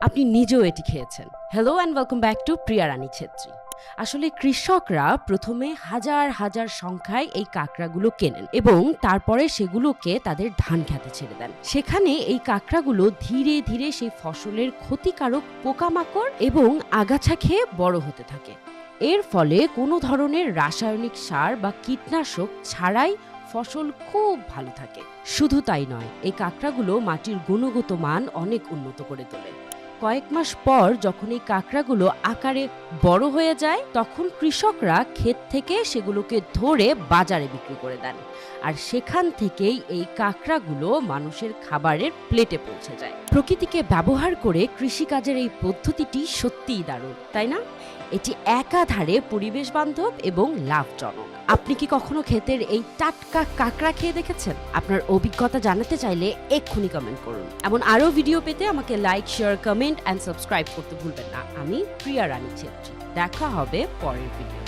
আপনি নিজেও এটি খেয়েছেন। Hello and welcome back to Priya Rani Chhetri. আসলে কৃষকরা প্রথমে হাজার হাজার সংখ্যায় এই কাঁকড়াগুলো কেনেন এবং তারপরে সেগুলোকে তাদের ধান খেতে ছেড়ে দেন। সেখানে এই কাঁকড়াগুলো ধীরে ধীরে সেই ফসলের ক্ষতিকারক পোকামাকড় এবং আগাছা খেয়ে বড় হতে থাকে। এর ফলে কোনো ধরনের রাসায়নিক সার বা কীটনাশক ছাড়াই ফসল খুব ভালো থাকে। শুধু তাই নয়, এই কাঁকড়াগুলো মাটির গুণগত মান অনেক উন্নত করে তোলে। কয়েক মাস পর যখন এই কাঁকড়াগুলো আকারে বড় হয়ে যায়, তখন কৃষকরা ক্ষেত থেকে সেগুলোকে ধরে বাজারে বিক্রি করে দেন। আর সেখান থেকেই এই কাঁকড়াগুলো মানুষের খাবারের প্লেটে পৌঁছে যায়। প্রকৃতিকে ব্যবহার করে কৃষিকাজের এই পদ্ধতিটি সত্যিই দারুণ, তাই না? এটি একাধারে পরিবেশ বান্ধব এবং লাভজনক। আপনি কি কখনো ক্ষেতের এই টাটকা কাঁকড়া খেয়ে দেখেছেন? আপনার অভিজ্ঞতা জানাতে চাইলে এক্ষুনি কমেন্ট করুন। এমন আরও ভিডিও পেতে আমাকে like, share, comment and subscribe করতে ভুলবেন না। আমি প্রিয়া রানী ছেত্রী। দেখা হবে পরের ভিডিও।